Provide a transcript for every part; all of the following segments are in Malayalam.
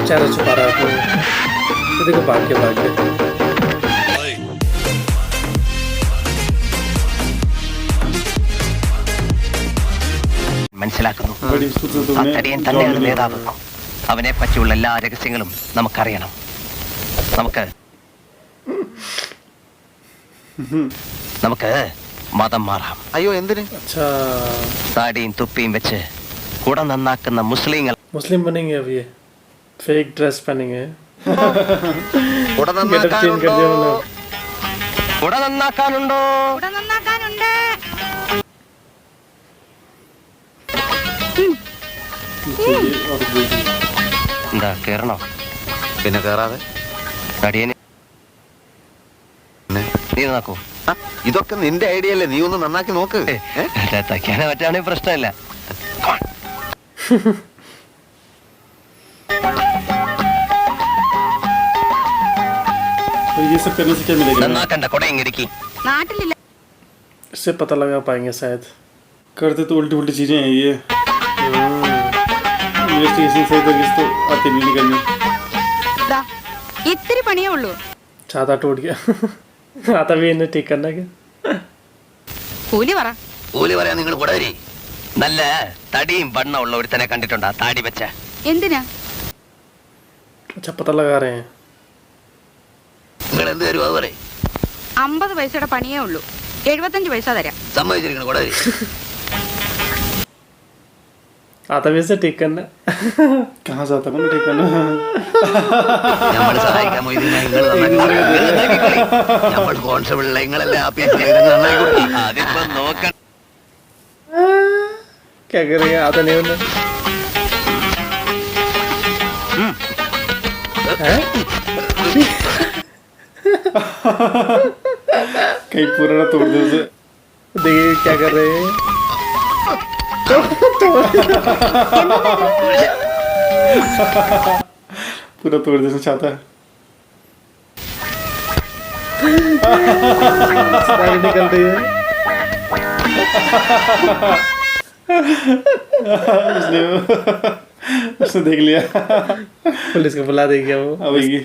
चेहरा छुपा रहा है तो देखो भाग के മനസ്സിലാക്കുന്നു. ആ തടിയൻ തന്നെയാണ് നേതാവ്. അവനെ പറ്റിയുള്ള എല്ലാ രഹസ്യങ്ങളും നമുക്കറിയണം. നമുക്ക് മതം മാറാം. അയ്യോ എന്തിന്? താടിയും തുപ്പിയും വെച്ച് കുട നന്നാക്കുന്ന മുസ്ലിം बनेंगे अब ये फेक ड्रेस पहनेंगे കുട നന്നാക്കാനുണ്ടോ? എന്താ കേറണോ? പിന്നെ കേറാതെ തടിയന് നീ നോക്കൂ. ഇതൊക്കെ നിന്റെ ഐഡിയ അല്ലേ? നീ ഒന്ന് നന്നാക്കി നോക്ക്. തയ്ക്കാനെ പറ്റാണെങ്കിൽ പ്രശ്നമില്ല. ये सब करने से क्या मिलेगा? നന്നാക്കണ്ട കൊടയും ഇടുക്കി. നാട്ടിലില്ല. इससे पता लगा पाएंगे शायद. करते तो उल्टी उल्टी चीजें हैं ये. इन्वेस्टिगेशन सही तरीके से तो आते नहीं करने. इतनी पनिया उल्लू. छाता टूट गया. आता भी इन्हें ठीक करना क्या? കൂലി പറയാൻ നിങ്ങൾ കൊടവരി. നല്ല തടിയും വണ്ണം ഉള്ള ഒരുത്തനെ കണ്ടിട്ടുണ്ടാ താടി വെച്ച? എന്തിനാ? अच्छा पता लगा रहे हैं. നിങ്ങൾ എന്ത് തരും അതുപോലെ? 50 പൈസയുടെ പണിയേ ഉള്ളൂ. 75 പൈസ തരാം. സമ്മതിച്ചിരിക്കണം കൊടവരി. आता भी इसे ठीक करना. कहाँ से आता कौन ठीक करना? നമ്മൾ സഹായിക്കാൻ നമ്മൾ കോൺസ്റ്റബിൾ നിങ്ങളല്ലേ അതിപ്പോ നോക്കണം. क्या करेंगे? आता नहीं उन्हें. कहीं पूरा ना तोड़ दे उसे. देखिए क्या कर रहे हैं. पूरा तोड़ देना चाहता है. निकल रही है. उसने देख लिया. पुलिस को बुला देगी वो अवेगी.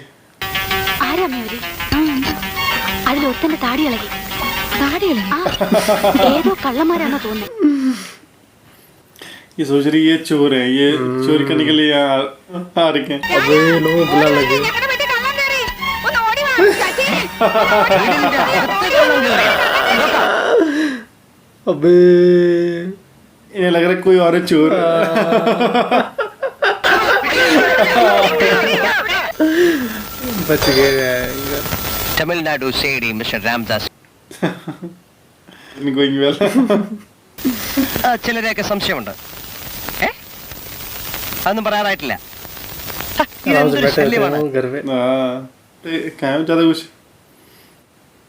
അതിലൊരുത്തന്റെ താടി ഇളകി ഏതോ കള്ളന്മാരാണോ തോന്നുന്നു. ये सोच रही है चोर है, ये चोरी करने के लिए आ रखे हैं. अबे लोग बुला लगे. अबे इन्हें लग रहा है कोई और है चोर. बच गए. തമിഴ്നാടു സേഡി മിസ്റ്റർ രാംദാസ്. going well. ചിലരെയൊക്കെ സംശയമുണ്ട്. അതൊന്നും പറയാറായിട്ടില്ല.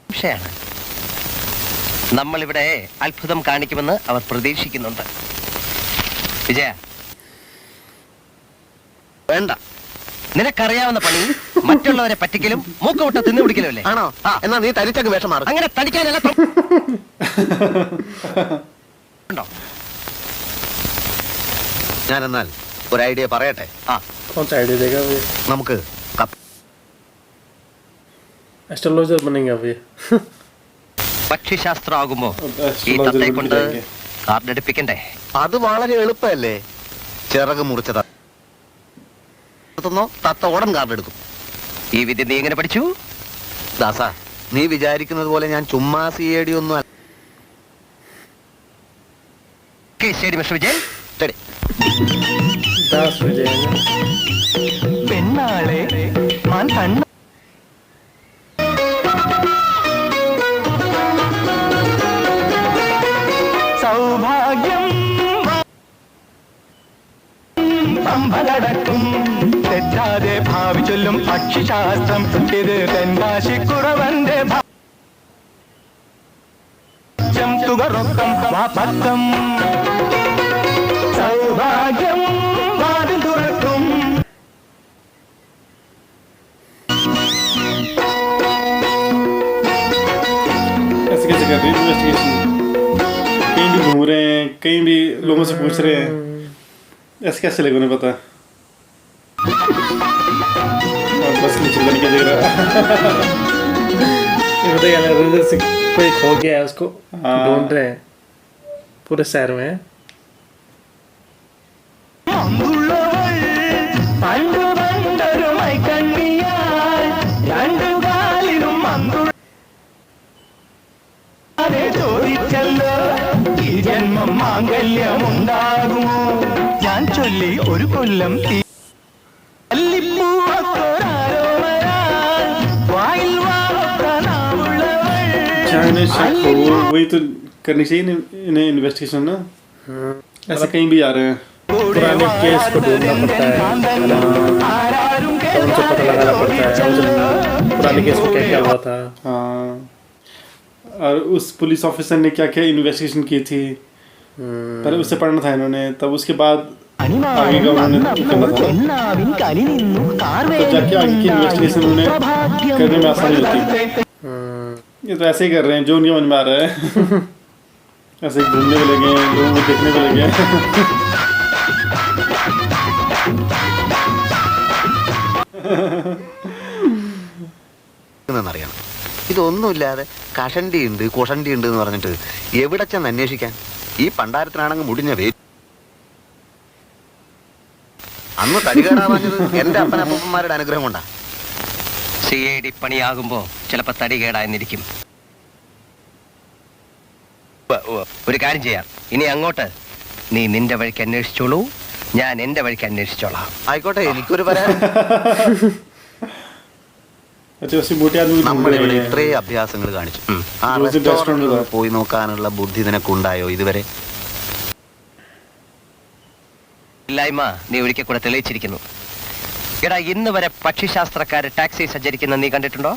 സംശയാണ്. നമ്മളിവിടെ അത്ഭുതം കാണിക്കുമെന്ന് അവർ പ്രതീക്ഷിക്കുന്നുണ്ട്. വിജയ വേണ്ട. നിനക്കറിയാവുന്ന പണി മറ്റുള്ളവരെ പറ്റിക്കലും മൂക്കമുട്ട തിന്നു പിടിക്കലും അല്ലേ? ആണോ? എന്നാ നീ തനിച്ചങ്ങ് വേഷം മാറും. അങ്ങനെ തടിക്കാനല്ല. ഞാനെന്നാൽ ഒരു ഐഡിയ പറയട്ടെ. നമുക്ക് एस्ट्रोलॉजर बनेंगे अभी. പക്ഷിശാസ്ത്രം ആകുമ്പോ ഈ തത്തയെ കൊണ്ട് കാർഡ് എടുപ്പിക്കണ്ടേ? അത് വളരെ എളുപ്പമല്ലേ. ചിറക് മുറിച്ചത് തത്ത ഉടൻ കാർഡ് എടുക്കും. ഈ വിദ്യ നീ എങ്ങനെ പഠിച്ചു? ദാസ, നീ വിചാരിക്കുന്നത് പോലെ ഞാൻ ചുമ്മാ സിയേടി ഒന്നും അല്ല. ശരി മിസ്റ്റർ വിജയൻ. പെണ്ണാളെ മാൻ കണ്ണ സൗഭാഗ്യം പമ്പലടക്കും തെറ്റാതെ ഭാവിച്ചൊല്ലും പക്ഷിശാസ്ത്രം. ഇത് തെൻകാശിക്കുറവന്റെ തുകറൊക്കം വാപക്കം സൗഭാഗ്യം വാതിൽ തുറക്കും. ऐसे कैसे कर रहे हैं इन्वेस्टिगेशन? कहीं भी घूम रहे हैं, कहीं भी लोगों से पूछ रहे हैं. ऐसे कैसे चलेगा उन्हें पता? पता नहीं क्या देख रहा ये बताइए हृदय सिंह कोई खो गया है, उसको हाँ। ढूंढ रहे हैं पूरे शहर में। മന്തുള്ളവൾ പണ്ടു പണ്ടൊരു മൈക്കണ്ണിയാൽ രണ്ടുകാലിലും മന്തുള്ളെ ചോദിച്ചല്ലോ ഈ ജന്മം മാംഗല്യമുണ്ടാകുമോ ഞാൻ ചൊല്ലി ഒരു കൊല്ലം चाइना शक हो वही तो करनी चाहिए इन्हें इन्वेस्टिगेशन ना ऐसे कहीं भी आ रहे हैं पुराने केस को ढूंढना पड़ता है, उनसे पता लगाना पड़ता है पुराने केस में क्या क्या हुआ था। हाँ और उस पुलिस ऑफिसर ने क्या क्या इन्वेस्टिगेशन की थी पहले उससे पढ़ना था इन्होंने, तब उसके बाद आगे का उन्होंने करना था, तो जाके आगे की इन्वेस्टिगेशन उन्हें करने में आसानी होती है। ये तो ऐसे ही कर रहे हैं जो उनके मन में आ रहा है ऐसे ही घूमने को लगे हैं, लोगों को देखने को लगे हैं। എന്നറിയണം. ഇതൊന്നുമില്ലാതെ കഷണ്ടി ഉണ്ട് കുഷണ്ടി ഉണ്ട് എന്ന് പറഞ്ഞിട്ട് എവിടെ ചെന്ന് അന്വേഷിക്കാൻ? ഈ പണ്ടാരത്തിനാണെങ്കിൽ മുടിഞ്ഞ അന്ന് തടികേടാവാഞ്ഞത് എന്റെ അപ്പനപ്പന്മാരുടെ അനുഗ്രഹം കൊണ്ടാ. CID പണിയാകുമ്പോ ചിലപ്പോ തടി കേടായെന്നിരിക്കും. ഒരു കാര്യം ചെയ്യാം, ഇനി അങ്ങോട്ട് നീ നിന്റെ വഴിക്ക് അന്വേഷിച്ചോളൂ, ഞാൻ എന്റെ വഴിക്ക് അന്വേഷിച്ചോളാം. ആയിക്കോട്ടെ, എനിക്കൊരു പരാതി. अच्छा वैसे मोटे आदमी भी ढूंढ നമ്മളിവിടെ रहे हैं। ഇത്രയും അഭ്യാസങ്ങൾ കാണിച്ചു. ആ रोज റെസ്റ്റോറന്റിൽ restaurant പോയി നോക്കാനുള്ള ബുദ്ധി നിനക്കുണ്ടായോ ഇതുവരെ? ഇല്ലായ്മ നീ ഒരിക്കൽ കൂടെ തെളിയിച്ചിരിക്കുന്നു. എടാ, ഇന്ന് വരെ പക്ഷിശാസ്ത്രക്കാര് ടാക്സി സഞ്ചരിക്കുന്ന നീ കണ്ടിട്ടുണ്ടോ?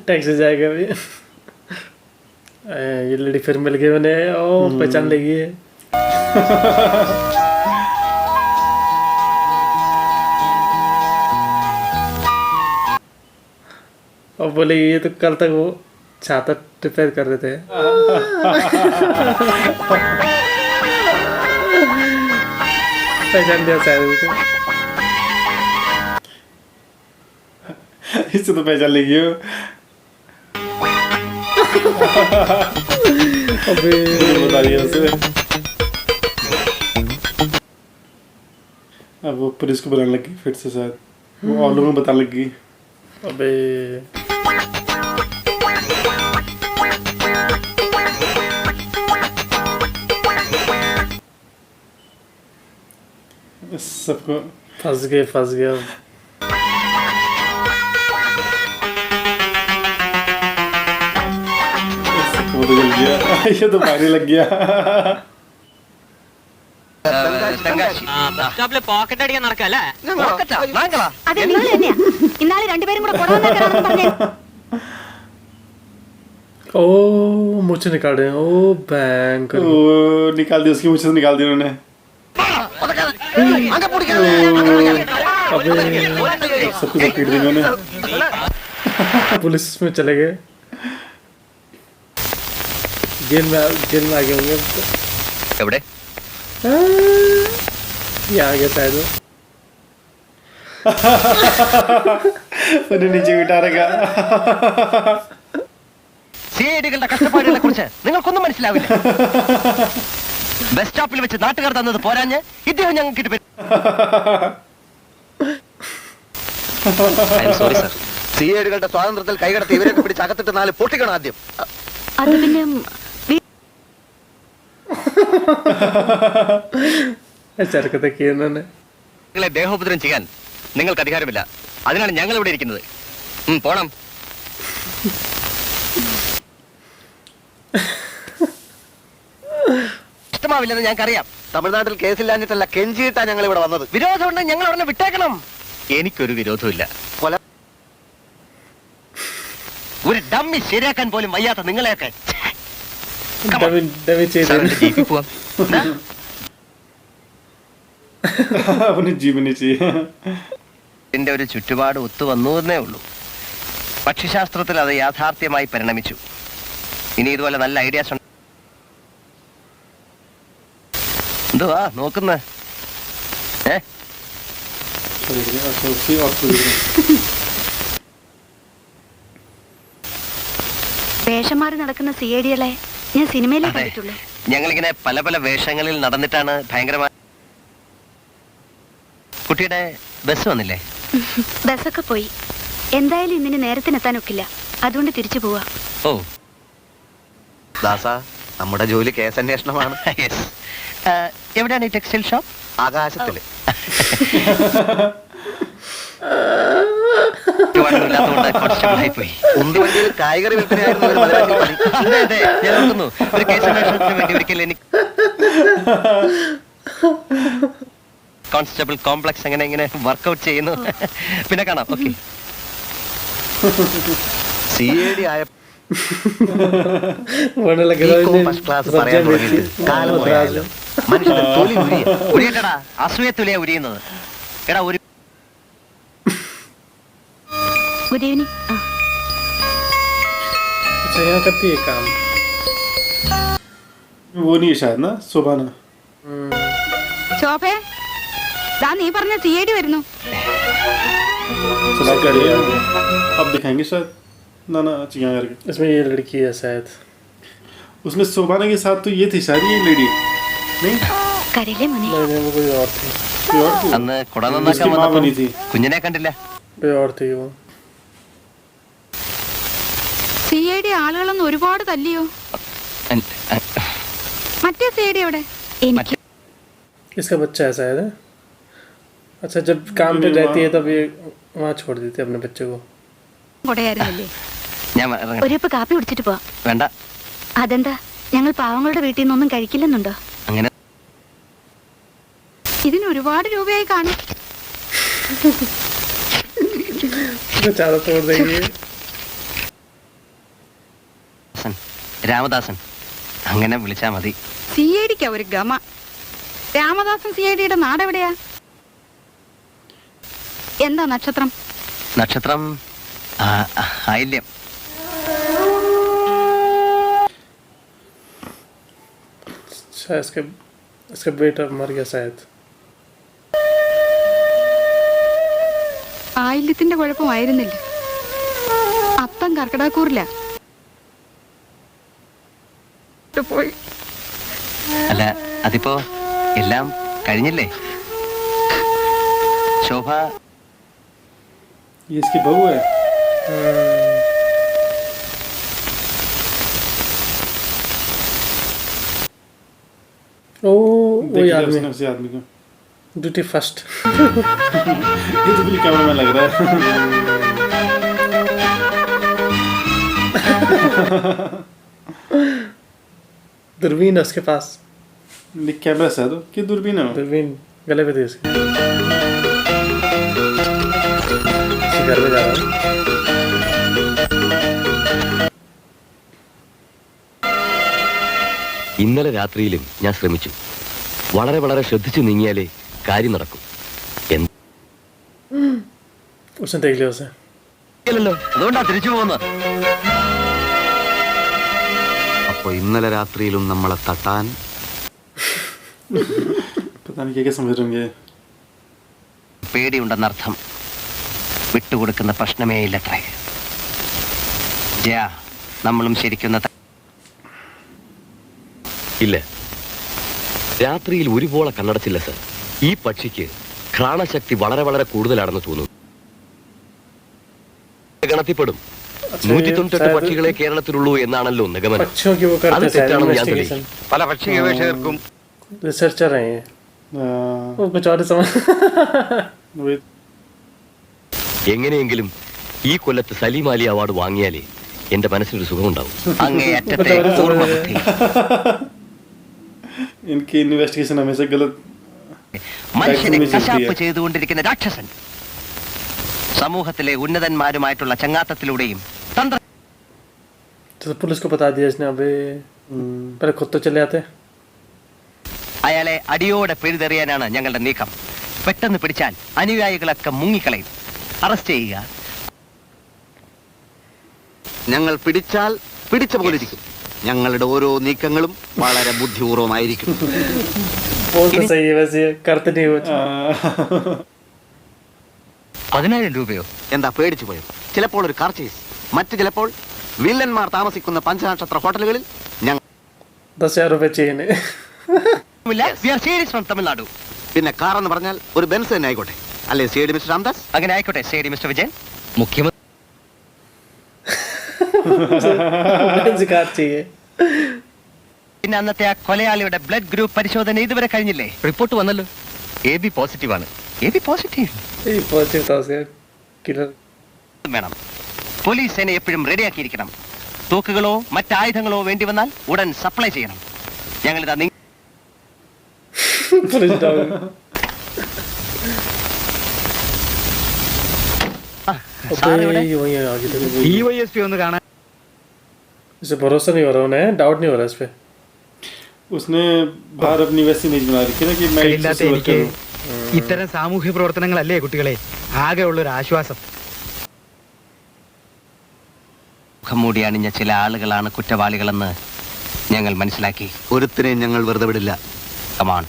टैक्सी जाएगा अभी। ये लड़ी फिर मिल गई मैंने, ओ पहचान लेगी है। और बोले ये तो कल तक वो छाता रिपेयर कर रहे थे। पहचान दिया शायद उसे। इससे तो पहचान लेगी हो। अबे बता दिया उसे। अब वो पुलिस को बुलाने लगी फिर से शायद, वो और लोगों को बताने लगी। अबे सबको फंस गया। वो तो जल गया। ये तो पानी लग गया। തെങ്കാശി. പോക്കറ്റ് അടിക്കാൻ നടക്കല്ലേ? പോക്കറ്റാ? വാങ്ങലാ? അതെ നിങ്ങൾ തന്നെയാ ഇന്നാളെ രണ്ടുപേരും കൂടെ കൊണ്ടുവന്നേക്കാണെന്ന് പറഞ്ഞേ. ओ मुझे निकाल रहे हैं, ओ बैंक। ओ निकाल दी उसकी मुझे से निकाल दी उन्होंने। अबे सबको सब पीट दी उन्होंने। पुलिस में चले गए, जेल में आ गए होंगे। എവിടെ? ये आ गया शायद वो। उन्हें नीचे बिठा रखा। CIDകളുടെ കഷ്ടപ്പാടുകളെ കുറിച്ച് നിങ്ങൾക്കൊന്നും മനസ്സിലാവില്ല. ബസ് സ്റ്റോപ്പിൽ വെച്ച് നാട്ടുകാർ തന്നത് പോരാഞ്ഞ് ഇദ്ദേഹം ഞങ്ങൾക്ക് സോറി സർ. CIDകളുടെ സ്വാതന്ത്ര്യത്തിൽ കൈകടത്തി ഇവരൊക്കെ പിടിച്ച് അകത്തിട്ട് 4 പൊട്ടിക്കണം ആദ്യം. അത് പിന്നെ ചരക്കത്തെ ഇന്നലെ നിങ്ങളെ ദേഹോപദ്രം ചെയ്യാൻ നിങ്ങൾക്ക് അധികാരമില്ല. അതിനാണ് ഞങ്ങൾ ഇവിടെ ഇരിക്കുന്നത്. പോണം. ഇഷ്ടമാവില്ലെന്ന് ഞങ്ങൾക്കറിയാം. തമിഴ്നാട്ടിൽ കേസില്ലാഞ്ഞിട്ടല്ല, കെഞ്ചിയിട്ടാ ഞങ്ങൾ ഇവിടെ വന്നത്. വിരോധമുണ്ട്, ഞങ്ങൾ ഉടനെ വിട്ടേക്കണം. എനിക്കൊരു വിരോധമില്ല. കൊല ഒരു ഡമ്മി ശരിയാക്കാൻ പോലും വയ്യാത്ത നിങ്ങളെയൊക്കെ ഡവി ചെയ്ത് ജീപ്പിൽ പോവാം. अपने जीवन चाहिए। എന്റെ ഒരു ചുറ്റുപാട് ഒത്തു വന്നു എന്നേ ഉള്ളൂ. പക്ഷിശാസ്ത്രത്തിൽ അത് യാഥാർത്ഥ്യമായി പരിണമിച്ചു. ഇനി ഇതുപോലെ നല്ല ഐഡിയാസ് ഉണ്ട്. എന്തുവാ നോക്കുന്നേ? अच्छा उसी और कोई വേഷം മാറി നടക്കുന്ന സി ഐ ഡികളെ ഞാൻ സിനിമയിലേ കണ്ടിട്ടുള്ളൂ. ഞങ്ങളിങ്ങനെ പല പല വേഷങ്ങളിൽ നടന്നിട്ടാണ് ഭയങ്കരമായ. കുട്ടിയുടെ ബസ് വന്നില്ലേ? ബസ്സൊക്കെ പോയി. എന്തായാലും ഇന്നിന് നേരത്തിനെത്താനൊക്കില്ല, അതുകൊണ്ട് തിരിച്ചു പോവാ. ഓ ദാസ, നമ്മുടെ ജോലി കേസന്വേഷണമാണ്. യെസ്. എവിടെയാണ് ഈ ടെക്സ്റ്റൈൽ ഷോപ്പ്? ആകാശത്തില്. ഇല്ലാത്തതുകൊണ്ട് കോൺസ്റ്റബിൾ ആയി പോയി. ഉന്തുവണ്ടിയിൽ കായികറി വിൽപ്പനയായിരുന്നു ഒരു മലയാളി പണി. അതെ അതെ, ഞാൻ ഓർക്കുന്നു. ഒരു കേസന്വേഷണത്തിന് വേണ്ടി ഒരിക്കൽ എനിക്ക് കോൺസ്റ്റബിൾ കോംപ്ലക്സ് എങ്ങനെ ഇങ്ങനെ വർക്കൗട്ട് ചെയ്യുന്നു. പിന്നെ കാണാം. ഓക്കെ. CID ആയ Bueno, la que first class പറയാൻ തുടങ്ങിയിട്ട് കാലം പോയാലോ. മനുഷ്യന്റെ തൊലി ഉരിയ. ഉരിയട്ടടാ, അസൂയത്തുലിയാ ഉരിയുന്നത്. എടാ ഒരു ഗുഡ് ഈവനിങ്. अच्छा यहाँ करती है काम. वो नहीं है शायद ना सुबह ना. ശോഭേ, ദാ നീ പറഞ്ഞ സി ഐ ഡി വരുന്നു. चला कर लिया अब दिखाएंगे शायद. ना ना चिया करके इसमें ये लड़की है शायद. उसमें सुबाना के साथ तो ये थी शायद ये लेडी नहीं കരയിലെ മോനെ. नहीं वो कोई और थी. कोई और थी അന്ന് കുട നന്നാക്കാൻ उसकी माँ വന്നപ്പോൾ बनी थी. കുഞ്ഞിനെ കണ്ടില്ല. कोई और थी वो. സി ഐ ഡി ആളുകളൊന്നും ഒരുപാട് തല്ലിയോ? മറ്റേ സി ഐ ഡി എവിടെ? എനിക്ക് इसका बच्चा है शायद. अच्छा जब काम पे रहती है तब ये वहाँ छोड़ देती है अपने बच्चे को. കൊടയായിരുന്നില്ലേ? ഞാൻ ഇറങ്ങട്ടെ. ഒരു കപ്പ് കാപ്പി കുടിച്ചിട്ട് പോവാം. വേണ്ട. അതെന്താ, ഞങ്ങൾ പാവങ്ങളുടെ വീട്ടിൽ നിന്നൊന്നും കഴിക്കില്ലെന്നുണ്ടോ? അങ്ങനെ ഇതിന് ഒരുപാട് രൂപയായി കാണും. इसका चारों तोड़ देगी. രാമദാസൻ അങ്ങനെ വിളിച്ചാ മതി. സി ഐ ഡിക്കാ ഒരു ഗമ. രാമദാസൻ സി ഐ ഡിയുടെ നാടെവിടെയാ? എന്താ നക്ഷത്രം? നക്ഷത്രം ആയില്യം. शायद इसका बेटा मर गया शायद. ആയില്യത്തിന്റെ കുഴപ്പമായിരുന്നില്ല, അത്തം കർക്കിടാക്കൂറില്ല പോയി. അല്ല അതിപ്പോ എല്ലാം കഴിഞ്ഞില്ലേ? ശോഭ ये इसकी बहू है. ओ वही देखिए आदमी. उसने उसी आदमी को. Duty first. ये तो बिल्कुल कैमरा में लग रहा है. दूरबीन है उसके पास. कैमरा से है तो कि दूरबीन है वो? दूरबीन गले पे थी उसके. घर में जा रहा है. ഇന്നലെ രാത്രിയിലും ഞാൻ ശ്രമിച്ചു. വളരെ വളരെ ശ്രദ്ധിച്ചു നീങ്ങിയാലേ കാര്യം നടക്കും. उसने देख लिया उसे. ല്ലോ അതുകൊണ്ടാ തിരിച്ചു പോകുന്നത്. അപ്പൊ ഇന്നലെ രാത്രിയിലും നമ്മളെ തട്ടാൻ पता नहीं क्या समझ रहे होंगे. പേടിയുണ്ടെന്നർത്ഥം. വിട്ടുകൊടുക്കുന്ന പ്രശ്നമേ ഇല്ലത്രേ. ജയ, നമ്മളും ശരിക്കുന്ന ഇല്ല, രാത്രിയിൽ ഒരുപോലെ കണ്ണടച്ചില്ല സർ. ഈ പക്ഷിക്ക് ഘ്രാണശക്തി വളരെ വളരെ കൂടുതലാണെന്ന് തോന്നുന്നു. ഗണത്തിൽപ്പെടും. 198 പക്ഷികളെ കേരളത്തിലുള്ളൂ എന്നാണല്ലോ നിഗമനം. पक्षियों की वो അത് करते हैं തെറ്റാണെന്ന് ഞാൻ इन्वेस्टिगेशन. തെളിയിക്കും. പല പക്ഷി ഗവേഷകർക്കും रिसर्चर हैं ये. वो कुछ और ही समझ. वही എങ്ങനെയെങ്കിലും ഈ കൊല്ലത്ത് സലീം അലി അവാർഡ് വാങ്ങിയാലേ എന്റെ മനസ്സിനൊരു സുഖമുണ്ടാവും. അങ്ങേയറ്റത്തെ പൂർവ്വബുദ്ധി. इनकी इन्वेस्टिगेशन हमेशा गलत. മനുഷ്യനെ കശാപ്പ് ചെയ്തുകൊണ്ടിരിക്കുന്ന രാക്ഷസൻ. സമൂഹത്തിലെ ഉന്നതന്മാരുമായിട്ടുള്ള ചങ്ങാത്തത്തിലൂടെയും തന്ത്ര तो पुलिस को बता दिया इसने. अबे पहले खुद तो चले आते. അയാളെ അടിയോടെ പിഴുതെറിയാനാണ് ഞങ്ങളുടെ നീക്കം. പെട്ടെന്ന് പിടിച്ചാൽ അനുയായികളൊക്കെ മുങ്ങിക്കളയും. അറസ്റ്റ് ചെയ്യുക. ഞങ്ങൾ പിടിച്ചാൽ പിടിച്ച പോലെ ഇരിക്കും. ഞങ്ങളുടെ ഓരോ നീക്കങ്ങളും വളരെ ബുദ്ധിപൂർവമായിരിക്കും. बोल तो सही है वैसे, करते नहीं वो. 10,000 രൂപയോ? എന്താ പേടിച്ചു പോയോ? ചിലപ്പോൾ ഒരു കാർ ചേസ്, മറ്റു ചിലപ്പോൾ വില്ലന്മാർ താമസിക്കുന്ന പഞ്ചനക്ഷത്ര ഹോട്ടലുകളിൽ ഞങ്ങൾ 10,000 रुपये चाहिए ने We are serious from Tamil Nadu. പിന്നെ കാർ എന്ന് പറഞ്ഞാൽ ഒരു ബെൻസ് തന്നെ ആയിക്കോട്ടെ, അല്ലേ സി.ഡി. മിസ്റ്റർ രാംദാസ്? അങ്ങനെ ആയിക്കോട്ടെ സി.ഡി. മിസ്റ്റർ വിജയൻ. മുഖ്യമന്ത്രി कार चाहिए. പിന്നെ അന്നത്തെ ആ കൊലയാളിയുടെ ബ്ലഡ് ഗ്രൂപ്പ് പരിശോധന ഇതുവരെ കഴിഞ്ഞില്ലേ? റിപ്പോർട്ട് വന്നല്ലോ, AB പോസിറ്റീവ് ആണ്. AB പോസിറ്റീവ് ये पहुंचे था उसका किलर. വേണം. പോലീസ് സേന എപ്പോഴും റെഡിയാക്കിയിരിക്കണം. തോക്കുകളോ മറ്റായുധങ്ങളോ വേണ്ടി വന്നാൽ ഉടൻ സപ്ലൈ ചെയ്യണം. ഞങ്ങളിതാ पुलिस डाउन. ये वही है आगे तक. DYSP ഒന്ന് കാണാൻ. इसे भरोसा नहीं हो रहा उन्हें, डाउट नहीं हो रहा इस पे. उसने बाहर अपनी वैसी इमेज बना रखी है ना कि मैं एक ഇല്ലാത്ത social എനിക്ക് worker हूँ. ഇത്തരം സാമൂഹ്യ പ്രവർത്തനങ്ങളല്ലേ കുട്ടികളെ ആകെ ഉള്ളൊരു ആശ്വാസം. മുഖം മൂടി അണിഞ്ഞ ചില ആളുകളാണ് കുറ്റവാളികളെന്ന് ഞങ്ങൾ മനസ്സിലാക്കി. ഒരുത്തിനെയും ഞങ്ങൾ വെറുതെ വിടില്ല. കമാൺ.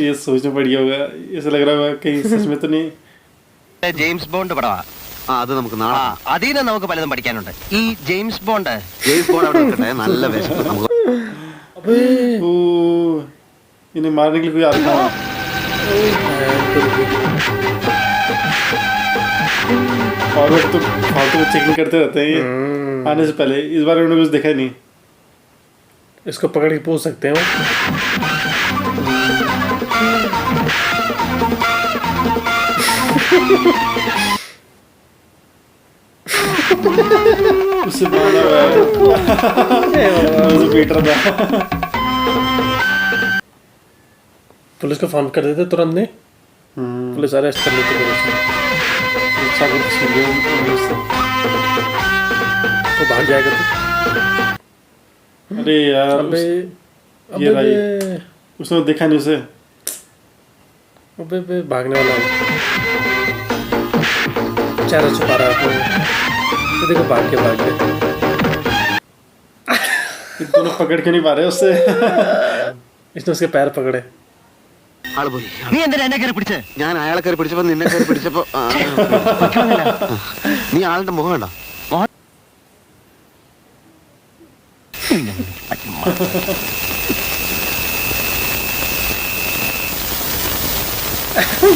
ये सोचना पड़ गया होगा, ऐसा लग रहा होगा कहीं सच में तो नहीं. ജെയിംസ് ബോണ്ട് പടവാ. അത് നമുക്ക് നാളെ അതിൽ നിന്ന് നമുക്ക് പലതും പഠിക്കാനുണ്ട്. ഈ ജെയിംസ് ബോണ്ട് ജെയിംസ് ബോണ്ട് അവിടെ നിൽക്കട്ടെ, നല്ല വിശപ്പ് നമുക്ക്. ओ, इन्हें मारने के लिए कोई आता है. और लोग तो फालतू में चेकिंग करते रहते हैं ये आने से पहले. इस बार उन्होंने कुछ देखा नहीं. इसको पकड़ के पूछ सकते हैं वो. उससे मारा हुआ है. उसे पीट रहा था. पुलिस को फोन कर देते तुरंत नहीं, पुलिस अरेस्ट कर लेती है तो भाग जाएगा तो. अरे यार अबे ये रहा ये. उसने देखा नहीं उसे. अबे भागने वाला है, चेहरा छुपा रहा है. तो देखो भाग के ये दोनों पकड़ के नहीं पा रहे उससे. इसने उसके पैर पकड़े. ആള് പോയി. നീ എന്തിനാ എന്നെ കയറി പിടിച്ച്? ഞാൻ അയാളെ കയറി പിടിച്ചപ്പോ നിന്നെ കയറി പിടിച്ചപ്പോ നീ ആളുടെ മുഖം കണ്ടോ?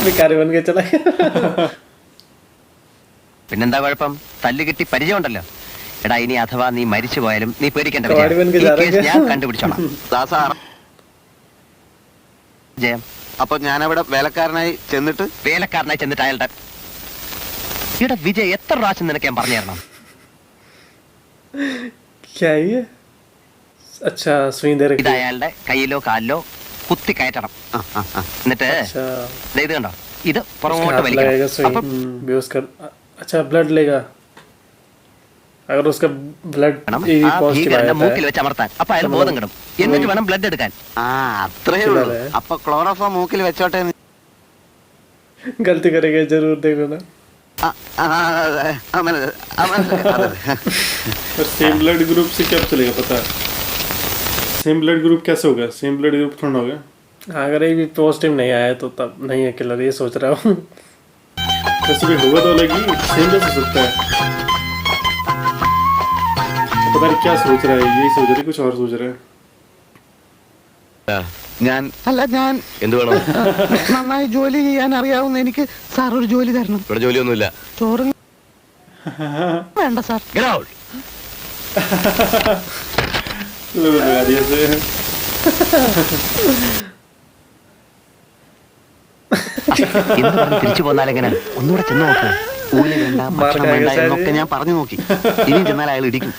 भिखारी बन के चला गया. പിന്നെന്താ കുഴപ്പം? തല്ല് കിട്ടി പരിചയമുണ്ടല്ലോ. എടാ ഇനി അഥവാ നീ മരിച്ചു പോയാലും നീ പേടിക്കേണ്ട. കവാടി ബൻ കെ ഈ ജാ രഹാ കേസ് ഞാൻ കണ്ടുപിടിച്ചോളാം. ദാസ ജയം അപ്പൊ ഞാനവിടെ വേലക്കാരനായി ചെന്നിട്ട് വേലക്കാരനായി ചെന്നിട്ട് അയാളുടെ ഇവിടെ വിജയ് എത്ര പ്രാവശ്യം നിനക്ക് ഞാൻ പറഞ്ഞു തരണം? क्या है ये? अच्छा सुई दे ഇത് रखी है. അയാളുടെ കയ്യിലോ കാലിലോ കുത്തി കയറ്റണം. എന്നിട്ട് अच्छा ദേ ഇത് കണ്ടോ, ഇത് उसके പുറമോട്ട് हाथ लगेगा വലിക്കണം. सुई. അപ്പം बेहोश कर. अच्छा ब्लड लेगा. अगर उसका ब्लड ആ पॉजिटिव ഭീകരന്റെ आया മൂക്കിൽ വെച്ച് അമർത്താൻ. അപ്പൊ അയാൾ ബോധം കിടും. എന്നിട്ട് വേണം ബ്ലഡ് എടുക്കാൻ. ആ അത്രേ ഉള്ളൂ. അപ്പൊ ക്ലോറോഫോം മൂക്കിൽ വെച്ചോട്ടെ. गलती करेगा जरूर देख लेना. पर सेम ब्लड ग्रुप से क्या चलेगा पता है? सेम ब्लड ग्रुप कैसे होगा? सेम ब्लड ग्रुप थोड़ा होगा. अगर ये भी पॉजिटिव नहीं आया तो तब नहीं है किलर, ये सोच रहा हूँ. कैसे भी होगा तो अलग ही. सेम कैसे हो सकता है? पता नहीं क्या सोच रहा है. यही सोच रहा है, कुछ और सोच रहा है. ഞാൻ എന്ത് വേണം? നന്നായി ജോലി ചെയ്യാൻ അറിയാവുന്ന എനിക്ക് സാർ ഒരു ജോലി തരണം. ഇവിടെ ജോലിയൊന്നുമില്ല. ചോറ് വേണ്ട സാർ. Get out. लोग लगा दिया से. ഇന്ന് പറഞ്ഞ് തിരിച്ചു പോന്നാലെങ്ങനെ? ഒന്നുകൂടെ ചെന്ന് നോക്ക്. ഊല് വേണ്ട, ഭക്ഷണം വേണ്ട എന്നൊക്കെ ഞാൻ പറഞ്ഞു നോക്കി. ഇനിയും ചെന്നാൽ അയാൾ ഇടിക്കും.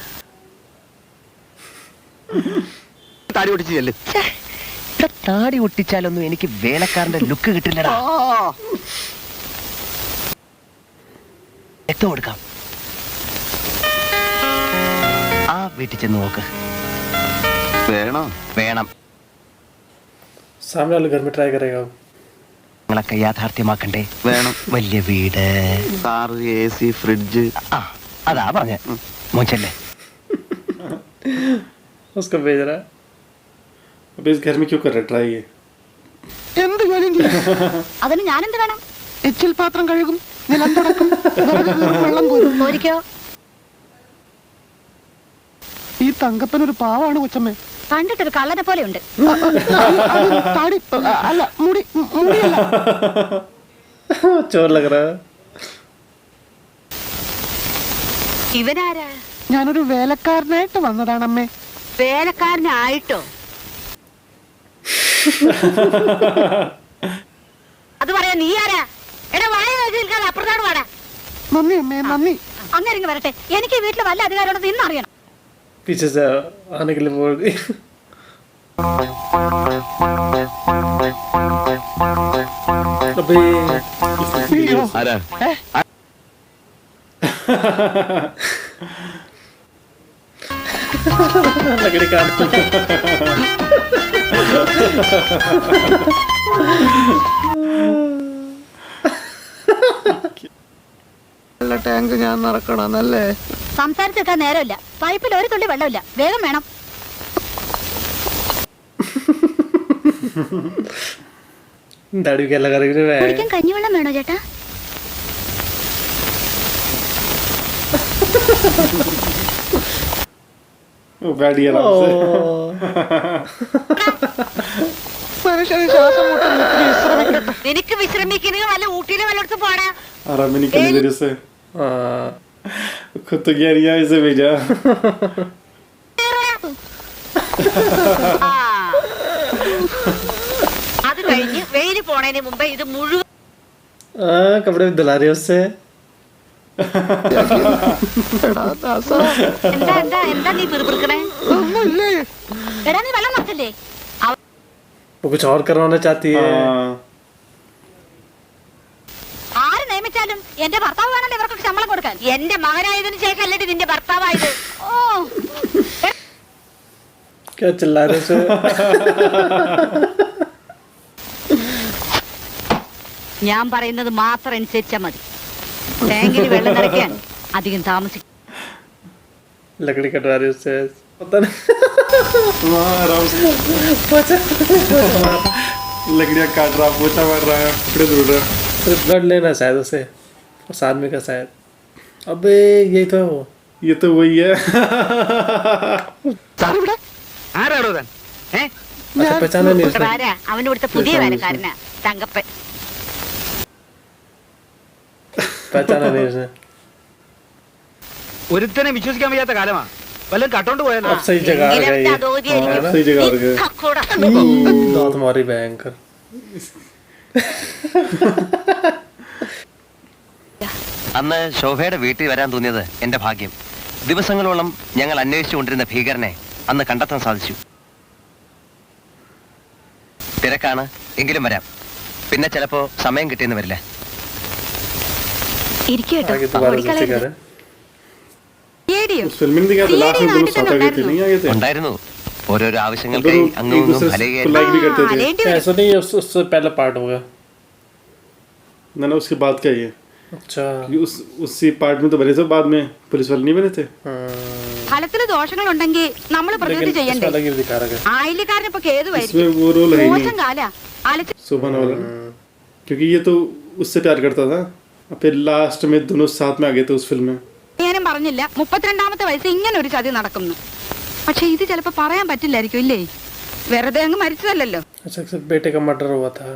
താടി ഒട്ടിച്ച് ചെല്ല്. ഇവിടെ താടി ഒട്ടിച്ചാലൊന്നും എനിക്ക് വേലക്കാരന്റെ ലുക്ക് കിട്ടില്ലടാ. രക്തം കൊടുക്കാം. ആ വീട്ടിൽ ചെന്ന് നോക്ക്. വേണോ? വേണം. सामने वाले घर में ट्राई करेगा वो. നിങ്ങളൊക്കെ യാഥാർത്ഥ്യമാക്കണ്ടേ? വേണം. വലിയ വീട്, കാറ്, AC, ഫ്രിഡ്ജ്. ആ അതാ പറഞ്ഞ മോച്ചല്ലേ. उसको भेज रहा है. अब इस घर में क्यों कर रहा है ट्राई? ये എന്ത് ജോലിയും ചെയ്യും. അതിന് ഞാനെന്ത് വേണം? എച്ചിൽ പാത്രം കഴുകും, നിലം തുടക്കും, വെള്ളം കോരും. ഒരിക്കോ ഈ തങ്കപ്പനൊരു പാവാണ് കൊച്ചമ്മേ. കണ്ടിട്ടൊരു കള്ളനെ പോലെ ഉണ്ട്. താടി അല്ല, മുടിയല്ല. चोर लग रहा है. ഇവനാരാ? ഞാനൊരു വേലക്കാരനായിട്ട് വന്നതാണ് അമ്മേ. വേലക്കാരനായിട്ടോ? അത് പറയാ നീ ആരാ? എടാ വായ നിൽക്കാതെ അപ്പുറത്തോട് വാടാ. നന്ദി അമ്മേ, നന്ദി. അങ്ങനെ വരട്ടെ. എനിക്ക് ഈ വീട്ടിൽ വല്ല അധികാരമുണ്ടെന്ന് ഇന്ന് അറിയണം. पीछे से आने के लिए बोल रही. अबे ആരാ लकड़ी काट. ടാങ്ക് ഞാൻ നടക്കണമെന്നല്ലേ? സംസാരിച്ചെടുക്കാൻ നേരമില്ല. പൈപ്പിൽ ഒരു തുള്ളി വെള്ളമില്ല. വേഗം വേണം. दाढ़ी क्या लगा रही है? കുടിക്കാൻ കഞ്ഞിവെള്ളം വേണോ ചേട്ടാ? बैठ गया आराम से. മനുഷ്യന് ശ്വാസം മുട്ടുന്നു. വിശ്രമിക്കട്ടെ. നിനക്ക് വിശ്രമിക്കുന്നത് വല്ല ഊട്ടിയിലും വല്ലയിടത്തും പോടാ. आराम ही निकलने देर से. खुद तो गया नहीं है, इसे भेजा. അത് കഴിഞ്ഞ് വെയില് പോണതിന് മുമ്പേ ഇത് മുഴുവൻ कपड़े भी धुला रही है उससे. എടാ ദാസ, എന്താ എന്താ എന്താ നീ പിറുപിറുക്കണേ? ഒന്നുമില്ലേ? എടാ നീ വെള്ളം നിറച്ചില്ലേ? वो कुछ और करवाना चाहती है. ആര് നിയമിച്ചാലും എന്റെ ഭർത്താവ് വേണല്ലോ ഇവർക്കൊക്കെ ശമ്പളം കൊടുക്കാൻ. എന്റെ മകനായതിനു ശേഷം അല്ലേ നിന്റെ ഭർത്താവായത്? ഓ क्या चिल्ला रहे से? ഞാൻ പറയുന്നത് മാത്രം അനുസരിച്ചാ മതി. ടാങ്കിൽ വെള്ളം നിറയ്ക്കാൻ അധികം താമസിക്കും. लकड़ी कटवा रही है उससे. पता नहीं. आराम से लकड़ियाँ काट रहा, पोछा मार रहा है, कपड़े धुल रहा है. सिर्फ ब्लड लेना है शायद उसे, उस आदमी का शायद. अबे यही तो है वो. ये तो वही है. സാർ ഇവിടെ ആരാടോ താൻ? अच्छा पहचाना नहीं उसने. ആരാ? അവന്റെ ഇവിടുത്തെ പുതിയ വേലക്കാരനാ തങ്കപ്പൻ. पहचाना नहीं उसने. ഒരുത്തനെ വിശ്വസിക്കാൻ വയ്യാത്ത കാലമാ. വല്ലതും കട്ടോണ്ട് പോയല്ലോ. अब सही जगह आ ഇങ്ങനെ गई. അതോദിയായിരിക്കും. सही जगह आ गए. കക്കോടാ. दांत मारी भयंकर. അന്ന് ശോഭയുടെ വീട്ടിൽ വരാൻ തോന്നിയത് എന്റെ ഭാഗ്യം. ദിവസങ്ങളോളം ഞങ്ങൾ അന്വേഷിച്ചുകൊണ്ടിരുന്ന ഭീകരനെ അന്ന് കണ്ടെത്താൻ സാധിച്ചു. തിരക്കാണ്, എങ്കിലും വരാം. പിന്നെ ചിലപ്പോ സമയം കിട്ടിയെന്ന് വരില്ല. ഇരിക്കട്ടോ. आगे दोबारा से सिखा रहे. उस फिल्म में दिखा था लास्ट में दोनों साथ आ गए थे, नहीं आ गए थे. ഉണ്ടായിരുന്നു. ഓരോരോ ആവശ്യങ്ങൾക്കായി दोनों അങ്ങും एक ഇങ്ങും दूसरे को അലയുകയായിരുന്നു. लाइक भी करते थे. ऐसा नहीं है, उससे पहला पार्ट होगा. ना ना, उसके बाद का ये. अच्छा. कि उसी पार्ट में तो बने थे, बाद में पुलिस वाले नहीं बने थे. ഫലത്തിൽ ദോഷങ്ങൾ ഉണ്ടെങ്കിൽ നമ്മൾ പ്രതിവിധി लेकिन ചെയ്യണ്ടേ? इसमें अलग ही दिखा रहा है. ആയില്യക്കാരൻ ഇപ്പൊ കേതുവായിരിക്കും. इसमें वो रोल है ही മോശം नहीं, കാല അലച്ച് शोभन वाला. क्योंकि ये तो उससे प्यार करता था. फिर लास्ट में दोनों साथ में आ गए थे उस फिल्म में. ഞാനും പറഞ്ഞില്ല 32ാമത്തെ വയസ്സിൽ ഇങ്ങനെ ഒരു ചതി നടക്കുന്നു. പക്ഷെ ഇത് ചിലപ്പോ പറയാൻ പറ്റില്ലായിരിക്കും ഇല്ലേ? വെറുതെ അങ്ങ് മരിച്ചതല്ലോ. अच्छा सिर्फ बेटे का मर्डर हुआ था.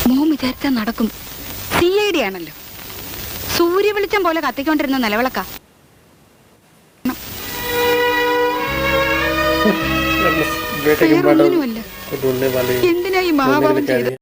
മോൻ വിചാരിച്ചാൽ നടക്കും. CID ആണല്ലോ. സൂര്യ വെളിച്ചം പോലെ കത്തിക്കൊണ്ടിരുന്ന നിലവിളക്ക. बेटे के मर्डर വേറൊന്നുമില്ല. को ढूंढने वाली എന്തിനാ ഈ ढूंढने के മഹാഭാവം लिए कह ചെയ്തത്? रही है.